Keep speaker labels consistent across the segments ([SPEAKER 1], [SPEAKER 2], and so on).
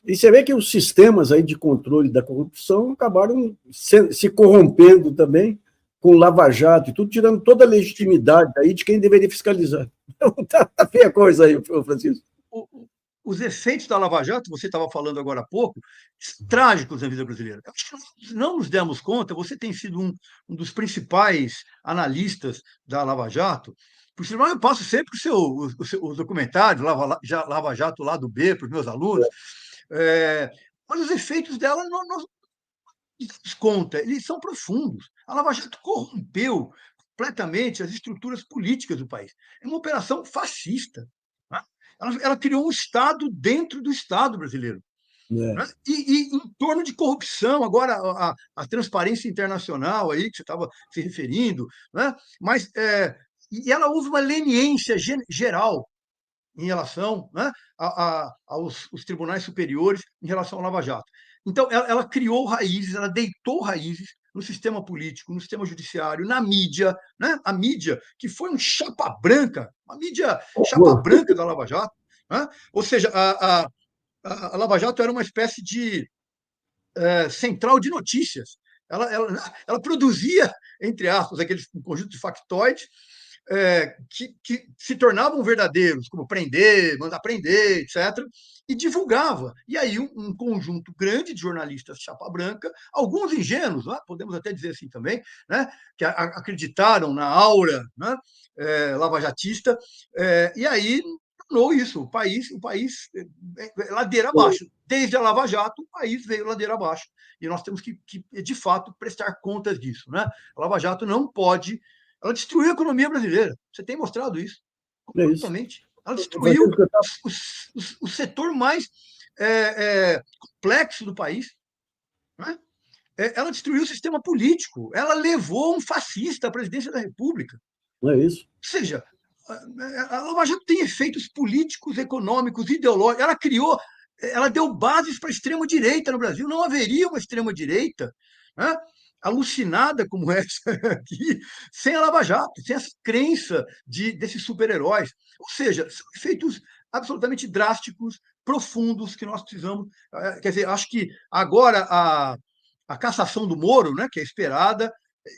[SPEAKER 1] E você vê que os sistemas aí de controle da corrupção acabaram se corrompendo também com o Lava Jato e tudo, tirando toda a legitimidade aí de quem deveria fiscalizar. Então, tá feia a coisa aí, Francisco.
[SPEAKER 2] Os efeitos da Lava Jato, você estava falando agora há pouco, trágicos na vida brasileira. Acho que não nos demos conta, você tem sido um dos principais analistas da Lava Jato, por sinal, eu passo sempre os documentários, Lava Jato Lado B, para os meus alunos, mas os efeitos dela não nos conta, eles são profundos. A Lava Jato corrompeu completamente as estruturas políticas do país. É uma operação fascista. Né? Ela criou um Estado dentro do Estado brasileiro.
[SPEAKER 1] É.
[SPEAKER 2] Né? E em torno de corrupção, agora a transparência internacional aí que você estava se referindo, né? Mas e ela houve uma leniência geral em relação, né, aos tribunais superiores em relação ao Lava Jato. Então, ela criou raízes, ela deitou raízes no sistema político, no sistema judiciário, na mídia, né? A mídia, que foi um chapa branca, uma mídia chapa branca da Lava Jato. Né? Ou seja, a Lava Jato era uma espécie de central de notícias. Ela produzia, entre aspas, aquele conjunto de factoides que se tornavam verdadeiros, como prender, mandar prender, etc., e divulgava. E aí um conjunto grande de jornalistas chapa branca, alguns ingênuos, né, podemos até dizer assim também, né, que acreditaram na aura, né, lavajatista, e aí tornou isso, o país ladeira abaixo. Desde a Lava Jato, o país veio ladeira abaixo. E nós temos que de fato, prestar contas disso. Né? A Lava Jato não pode. Ela destruiu a economia brasileira. Você tem mostrado isso. Completamente. Ela destruiu o setor mais complexo do país. Né? Ela destruiu o sistema político. Ela levou um fascista à presidência da República.
[SPEAKER 1] Não é isso?
[SPEAKER 2] Ou seja, a Lava Jato tem efeitos políticos, econômicos, ideológicos. Ela deu bases para a extrema-direita no Brasil. Não haveria uma extrema-direita, né, alucinada como essa aqui, sem a Lava Jato, sem essa crença desses super-heróis. Ou seja, são efeitos absolutamente drásticos, profundos, que nós precisamos. Quer dizer, acho que agora a cassação do Moro, né, que é esperada,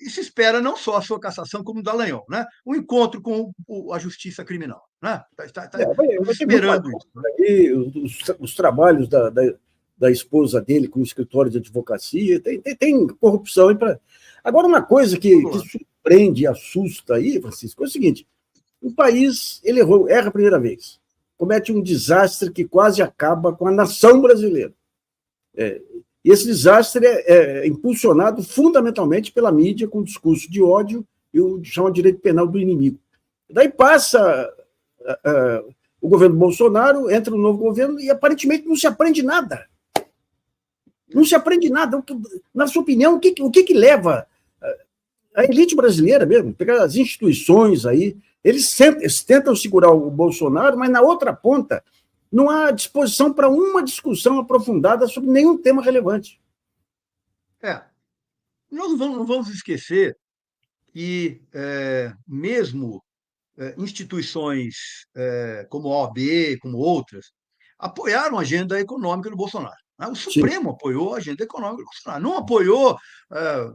[SPEAKER 2] e se espera não só a sua cassação, como o Dallagnol, né? O encontro com a justiça criminal. Né? Estamos esperando isso. Né?
[SPEAKER 1] Aí, os trabalhos da esposa dele com o escritório de advocacia, tem corrupção. Agora, uma coisa que surpreende e assusta aí, Francisco, é o seguinte: o país ele erra a primeira vez, comete um desastre que quase acaba com a nação brasileira. E esse desastre é impulsionado fundamentalmente pela mídia, com o discurso de ódio e o chama direito penal do inimigo. Daí passa o governo Bolsonaro, entra no novo governo e aparentemente não se aprende nada. Não se aprende nada. Na sua opinião, o que leva a elite brasileira mesmo, pegar as instituições aí, eles tentam segurar o Bolsonaro, mas na outra ponta não há disposição para uma discussão aprofundada sobre nenhum tema relevante.
[SPEAKER 2] Nós não vamos esquecer que mesmo instituições como a OAB, como outras, apoiaram a agenda econômica do Bolsonaro. Né? O Supremo apoiou a agenda econômica do Bolsonaro, não apoiou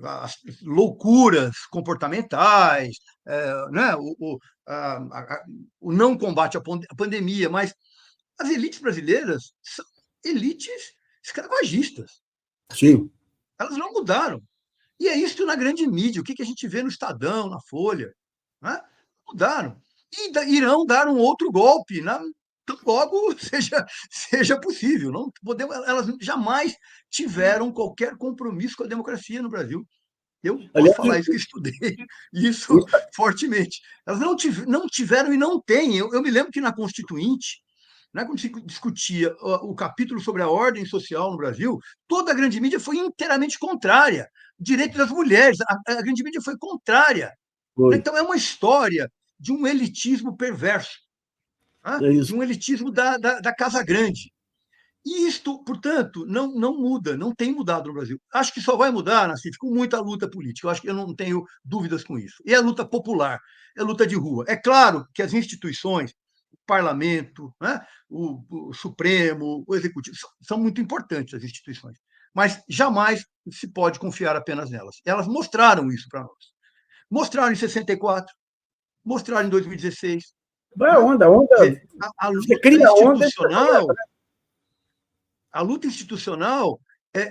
[SPEAKER 2] as loucuras comportamentais, né? O não combate à pandemia, mas as elites brasileiras são elites escravagistas.
[SPEAKER 1] Sim.
[SPEAKER 2] Elas não mudaram. E é isso na grande mídia. O que a gente vê no Estadão, na Folha? Né? Mudaram. E irão dar um outro golpe, tão logo seja possível. Não podemos, elas jamais tiveram qualquer compromisso com a democracia no Brasil. Eu posso falar isso, que estudei isso fortemente. Elas não tiveram e não têm. Eu me lembro que na Constituinte, né, quando se discutia o capítulo sobre a ordem social no Brasil, toda a grande mídia foi inteiramente contrária. Direito das mulheres, a grande mídia foi contrária. Então, é uma história de um elitismo perverso, né? De um elitismo da Casa Grande. E isto, portanto, não muda, não tem mudado no Brasil. Acho que só vai mudar, Nassif, com muita luta política. Eu acho que eu não tenho dúvidas com isso. E é a luta popular, é a luta de rua. É claro que as instituições, parlamento, né? O Supremo, o Executivo, são muito importantes as instituições, mas jamais se pode confiar apenas nelas. Elas mostraram isso para nós. Mostraram em 64, mostraram em 2016.
[SPEAKER 1] Vai a onda, a onda.
[SPEAKER 2] Dizer,
[SPEAKER 1] Você cria a onda.
[SPEAKER 2] A luta institucional,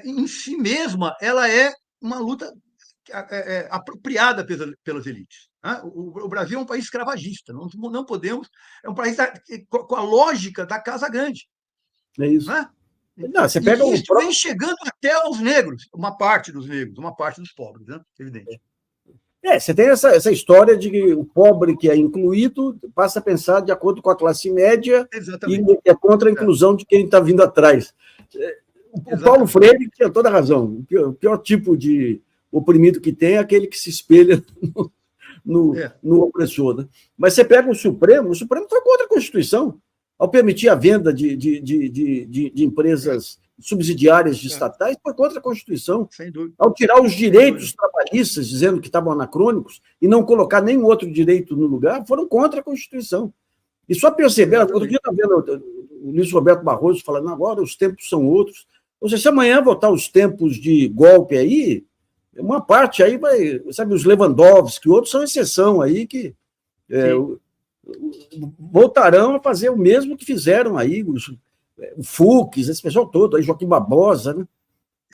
[SPEAKER 2] em si mesma, ela é uma luta apropriada pelas elites. Né? O Brasil é um país escravagista, não podemos. É um país com a lógica da Casa Grande.
[SPEAKER 1] É isso.
[SPEAKER 2] Né?
[SPEAKER 1] Não, você pega
[SPEAKER 2] e isso vem chegando até aos negros, uma parte dos negros, uma parte dos pobres, né? Evidente.
[SPEAKER 1] Você tem essa história de que o pobre que é incluído passa a pensar de acordo com a classe média. Exatamente. E é contra a inclusão de quem está vindo atrás. O Paulo Freire tinha toda a razão. O pior tipo de oprimido que tem é aquele que se espelha no opressor. Né? Mas você pega o Supremo foi contra a Constituição, ao permitir a venda de empresas subsidiárias de estatais, foi contra a Constituição.
[SPEAKER 2] Sem dúvida.
[SPEAKER 1] Ao tirar os direitos trabalhistas, dizendo que estavam anacrônicos, e não colocar nenhum outro direito no lugar, foram contra a Constituição. E só perceber, outro dia estava vendo o Luiz Roberto Barroso falando, agora os tempos são outros. Ou seja, se amanhã voltar os tempos de golpe aí, uma parte aí vai, sabe, os Lewandowski, outros são exceção aí que voltarão a fazer o mesmo que fizeram aí, o Fux, esse pessoal todo, aí Joaquim Barbosa, né?